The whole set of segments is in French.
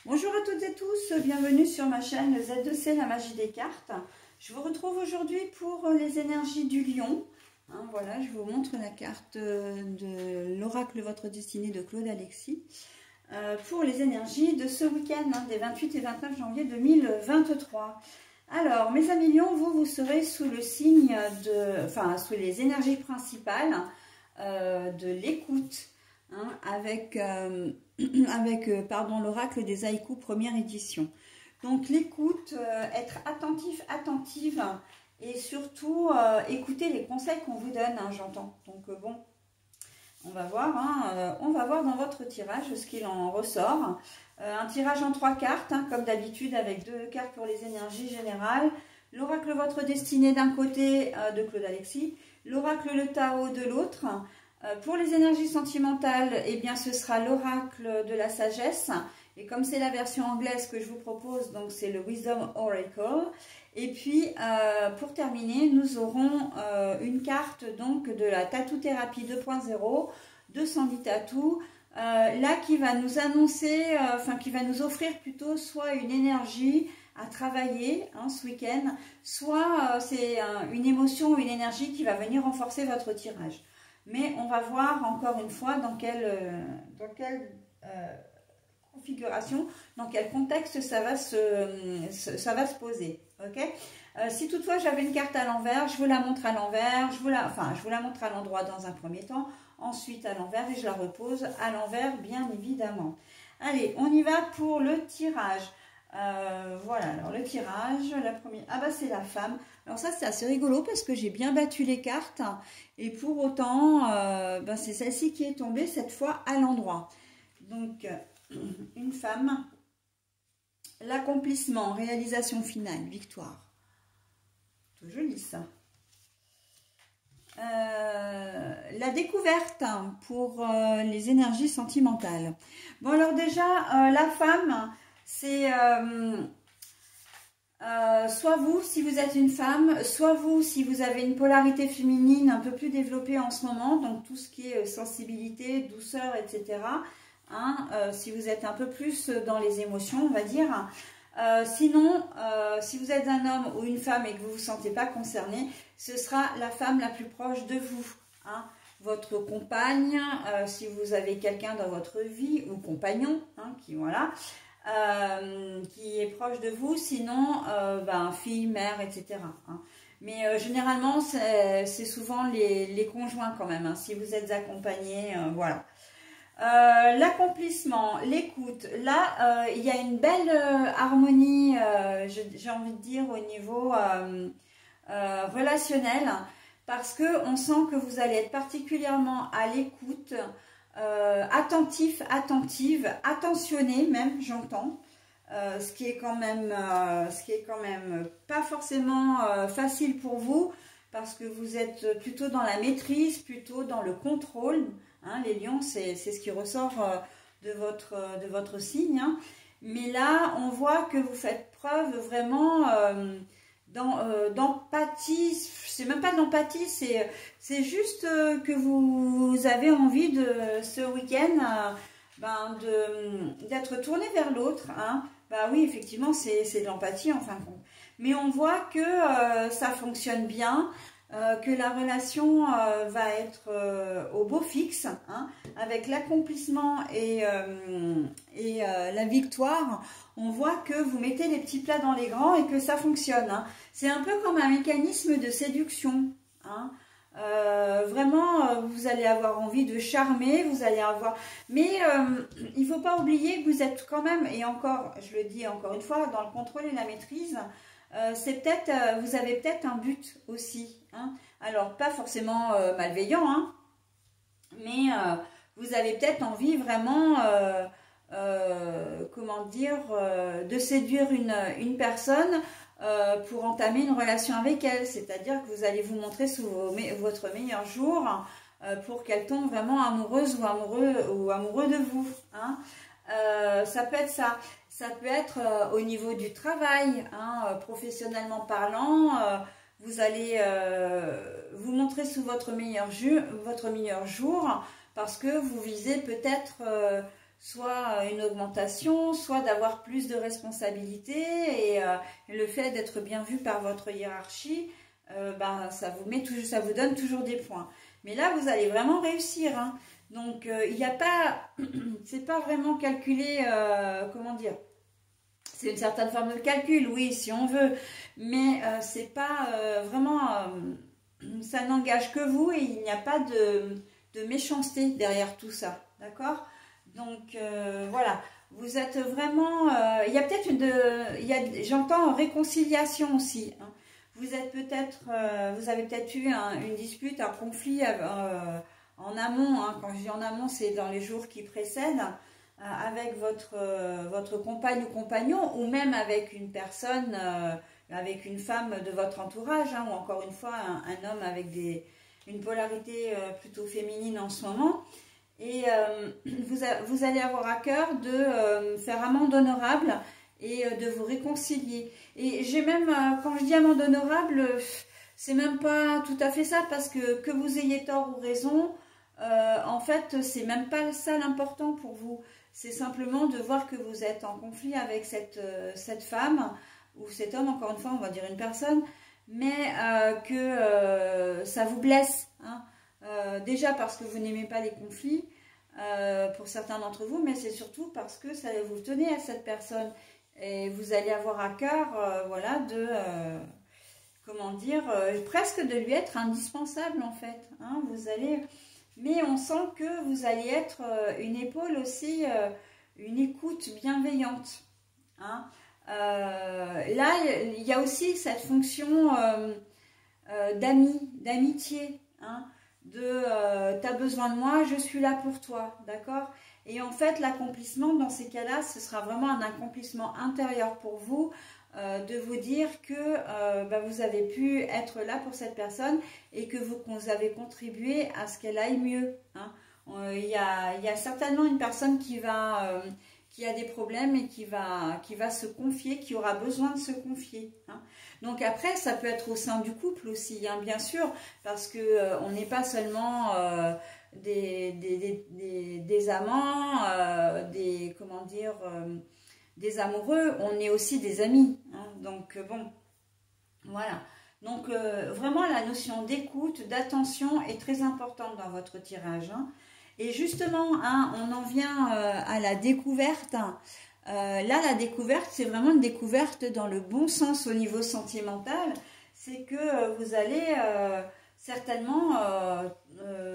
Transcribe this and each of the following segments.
Bonjour à toutes et tous, bienvenue sur ma chaîne Z2C, la magie des cartes. Je vous retrouve aujourd'hui pour les énergies du lion. Voilà, je vous montre la carte de l'oracle Votre Destinée de Claude Alexis. Pour les énergies de ce week-end, des 28 et 29 janvier 2023. Alors, mes amis lions, vous serez sous le signe sous les énergies principales de l'écoute. Avec l'oracle des haïkus première édition. Donc l'écoute, être attentif, attentive et surtout écouter les conseils qu'on vous donne, j'entends. Donc bon, on va voir dans votre tirage ce qu'il en ressort. Un tirage en 3 cartes, comme d'habitude, avec 2 cartes pour les énergies générales. L'oracle Votre Destinée d'un côté de Claude Alexis, l'oracle Le Tao de l'autre. Pour les énergies sentimentales, eh bien, ce sera l'oracle de la sagesse. Et comme c'est la version anglaise que je vous propose, donc c'est le Wisdom Oracle. Et puis, pour terminer, nous aurons une carte donc de la Tattoo Thérapie 2.0 de Sandy Tattoo. Là, qui va nous annoncer, qui va nous offrir plutôt soit une énergie à travailler ce week-end, soit c'est une émotion, une énergie qui va venir renforcer votre tirage. Mais on va voir encore une fois dans quelle configuration, dans quel contexte ça va se poser. Okay, si toutefois j'avais une carte à l'envers, je vous la montre à l'envers, je vous la montre à l'endroit dans un premier temps, ensuite à l'envers et je la repose à l'envers bien évidemment. Allez, on y va pour le tirage. Voilà, alors le tirage, la première, c'est la femme. Alors ça c'est assez rigolo parce que j'ai bien battu les cartes et pour autant c'est celle-ci qui est tombée cette fois à l'endroit. Donc une femme, l'accomplissement, réalisation finale, victoire. Tout joli ça. La découverte pour les énergies sentimentales. Bon alors déjà la femme, c'est soit vous si vous êtes une femme, soit vous si vous avez une polarité féminine un peu plus développée en ce moment, donc tout ce qui est sensibilité, douceur, etc. Si vous êtes un peu plus dans les émotions, on va dire. Sinon, si vous êtes un homme ou une femme et que vous ne vous sentez pas concerné, ce sera la femme la plus proche de vous. Votre compagne, si vous avez quelqu'un dans votre vie, ou compagnon, qui est proche de vous, sinon fille, mère, etc. Mais généralement c'est souvent les conjoints quand même, si vous êtes accompagné, voilà. L'accomplissement, l'écoute, là il y a une belle harmonie, j'ai envie de dire au niveau relationnel, parce que on sent que vous allez être particulièrement à l'écoute, attentif, attentive, attentionné même, j'entends, ce qui est quand même pas forcément facile pour vous, parce que vous êtes plutôt dans la maîtrise, plutôt dans le contrôle. Les lions, c'est ce qui ressort de votre signe. Mais là, on voit que vous faites preuve vraiment d'empathie. C'est même pas d'empathie, c'est juste que vous avez envie de ce week-end d'être tourné vers l'autre. Oui, effectivement, c'est de l'empathie en fin de compte. Mais on voit que ça fonctionne bien. Que la relation va être au beau fixe, avec l'accomplissement et la victoire. On voit que vous mettez les petits plats dans les grands et que ça fonctionne. C'est un peu comme un mécanisme de séduction. Vraiment, vous allez avoir envie de charmer, vous allez avoir... Mais il ne faut pas oublier que vous êtes quand même, et encore, je le dis encore une fois, dans le contrôle et la maîtrise. C'est peut-être, vous avez peut-être un but aussi, alors pas forcément malveillant, mais vous avez peut-être envie vraiment, de séduire une personne pour entamer une relation avec elle, c'est-à-dire que vous allez vous montrer sous votre meilleur jour pour qu'elle tombe vraiment amoureuse ou amoureux de vous, ça peut être ça. Ça peut être au niveau du travail, professionnellement parlant, vous allez vous montrer sous votre meilleur jour parce que vous visez peut-être soit une augmentation, soit d'avoir plus de responsabilités, et le fait d'être bien vu par votre hiérarchie, ça vous donne toujours des points. Mais là, vous allez vraiment réussir, hein. Donc, il n'y a pas, c'est pas vraiment calculé, comment dire, c'est une certaine forme de calcul, oui, si on veut, mais c'est pas vraiment, ça n'engage que vous, et il n'y a pas de méchanceté derrière tout ça, d'accord? Donc, voilà, vous êtes vraiment, il y a peut-être j'entends réconciliation aussi, hein. Vous êtes peut-être, vous avez peut-être eu une dispute, un conflit en amont, hein. Quand je dis en amont, c'est dans les jours qui précèdent, avec votre compagne ou compagnon, ou même avec une personne, avec une femme de votre entourage, hein, ou encore une fois un homme avec une polarité plutôt féminine en ce moment. Et vous allez avoir à cœur de faire amende honorable et de vous réconcilier. Et j'ai même, quand je dis amende honorable, c'est même pas tout à fait ça, parce que vous ayez tort ou raison, en fait, c'est même pas ça l'important pour vous. C'est simplement de voir que vous êtes en conflit avec cette femme, ou cet homme, encore une fois, on va dire une personne, mais que ça vous blesse, hein. Déjà parce que vous n'aimez pas les conflits, pour certains d'entre vous, mais c'est surtout parce que vous tenez à cette personne. Et vous allez avoir à cœur, voilà, comment dire, presque de lui être indispensable, en fait, hein. Mais on sent que vous allez être une épaule aussi, une écoute bienveillante, hein. Là, il y a aussi cette fonction d'amitié, hein, t'as besoin de moi, je suis là pour toi, d'accord? Et en fait, l'accomplissement dans ces cas-là, ce sera vraiment un accomplissement intérieur pour vous, de vous dire que vous avez pu être là pour cette personne, et que vous avez contribué à ce qu'elle aille mieux, hein. Il y a certainement une personne qui a des problèmes et qui va se confier, qui aura besoin de se confier, hein. Donc après, ça peut être au sein du couple aussi, hein, bien sûr, parce que on n'est pas seulement des amants, comment dire, des amoureux, on est aussi des amis, hein. Donc bon, voilà. Donc vraiment, la notion d'écoute, d'attention est très importante dans votre tirage, hein. Et justement, hein, on en vient à la découverte. Là, la découverte, c'est vraiment une découverte dans le bon sens au niveau sentimental. C'est que vous allez certainement,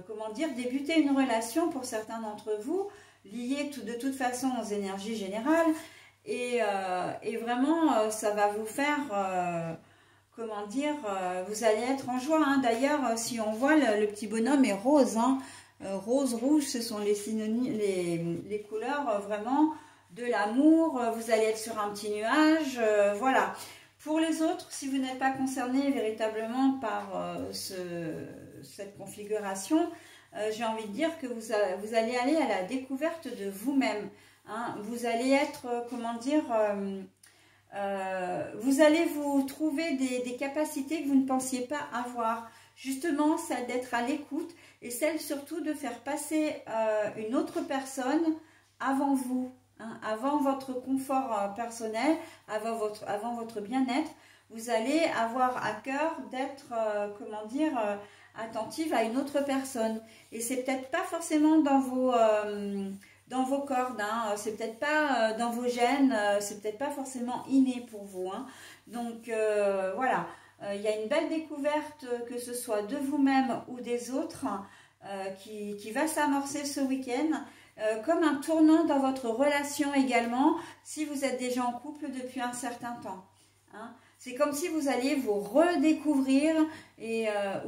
comment dire, débuter une relation pour certains d'entre vous, liée de toute façon aux énergies générales. Et vraiment, ça va vous faire, comment dire, vous allez être en joie, hein. D'ailleurs, si on voit, le petit bonhomme est rose, hein. Rose, rouge, ce sont les synonymes, les couleurs vraiment de l'amour. Vous allez être sur un petit nuage, voilà. Pour les autres, si vous n'êtes pas concerné véritablement par cette configuration, j'ai envie de dire que vous allez aller à la découverte de vous-même, hein. Vous allez être, comment dire, vous allez vous trouver des capacités que vous ne pensiez pas avoir. Justement, celle d'être à l'écoute, et celle surtout de faire passer une autre personne avant vous, hein, avant votre confort personnel, avant votre bien-être. Vous allez avoir à cœur d'être, comment dire, attentive à une autre personne. Et c'est peut-être pas forcément dans vos cordes, hein, c'est peut-être pas dans vos gènes, c'est peut-être pas forcément inné pour vous, hein. Donc voilà. Il y a une belle découverte, que ce soit de vous-même ou des autres, qui va s'amorcer ce week-end, comme un tournant dans votre relation également, si vous êtes déjà en couple depuis un certain temps, hein. C'est comme si vous alliez vous redécouvrir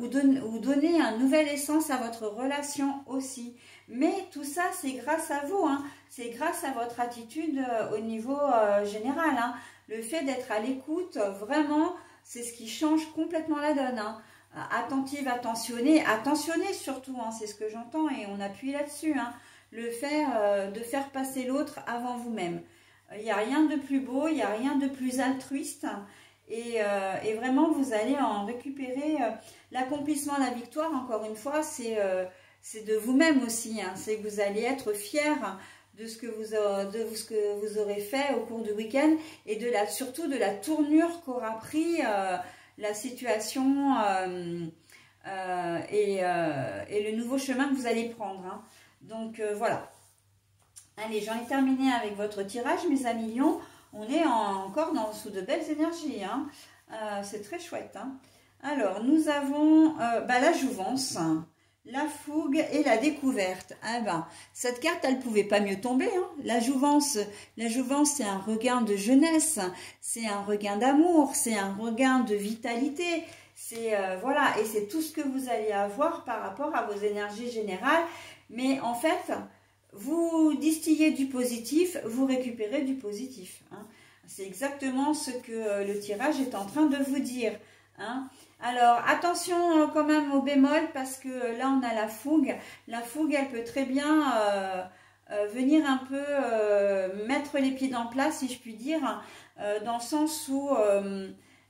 ou donner un nouvel essence à votre relation aussi. Mais tout ça, c'est grâce à vous, hein. C'est grâce à votre attitude au niveau général, hein. Le fait d'être à l'écoute, vraiment, c'est ce qui change complètement la donne, hein. Attentive, attentionnée surtout, hein, c'est ce que j'entends, et on appuie là-dessus, hein. Le fait de faire passer l'autre avant vous-même. Il n'y a rien de plus beau, il n'y a rien de plus altruiste, et vraiment vous allez en récupérer l'accomplissement, la victoire, encore une fois, c'est de vous-même aussi, hein. C'est que vous allez être fier de ce que vous aurez fait au cours du week-end et surtout de la tournure qu'aura pris la situation et le nouveau chemin que vous allez prendre. Hein. Donc voilà. Allez, j'en ai terminé avec votre tirage, mes amis lions. On est encore sous de belles énergies. Hein. C'est très chouette. Hein. Alors, nous avons la jouvence, la fougue et la découverte. Ah ben, cette carte, elle ne pouvait pas mieux tomber. Hein. La jouvence, c'est un regain de jeunesse, c'est un regain d'amour, c'est un regain de vitalité. C'est voilà, et c'est tout ce que vous allez avoir par rapport à vos énergies générales. Mais en fait, vous distillez du positif, vous récupérez du positif. Hein. C'est exactement ce que le tirage est en train de vous dire. Hein. Alors, attention quand même au bémol, parce que là, on a la fougue. La fougue, elle peut très bien venir un peu mettre les pieds dans le plat, si je puis dire, dans le sens où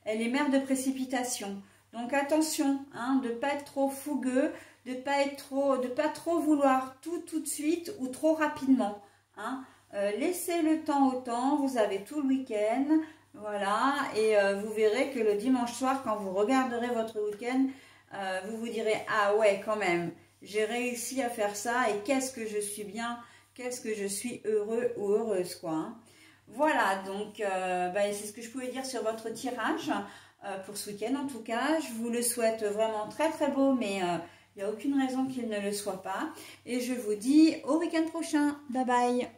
elle est mère de précipitation. Donc, attention, hein, de ne pas être trop fougueux, de pas trop vouloir tout de suite ou trop rapidement. Hein. Laissez le temps au temps, vous avez tout le week-end. Voilà, et vous verrez que le dimanche soir, quand vous regarderez votre week-end, vous vous direz « Ah ouais, quand même, j'ai réussi à faire ça et qu'est-ce que je suis bien, qu'est-ce que je suis heureux ou heureuse, quoi. Hein. » Voilà, donc c'est ce que je pouvais dire sur votre tirage pour ce week-end en tout cas. Je vous le souhaite vraiment très très beau, mais il n'y a aucune raison qu'il ne le soit pas. Et je vous dis au week-end prochain. Bye bye.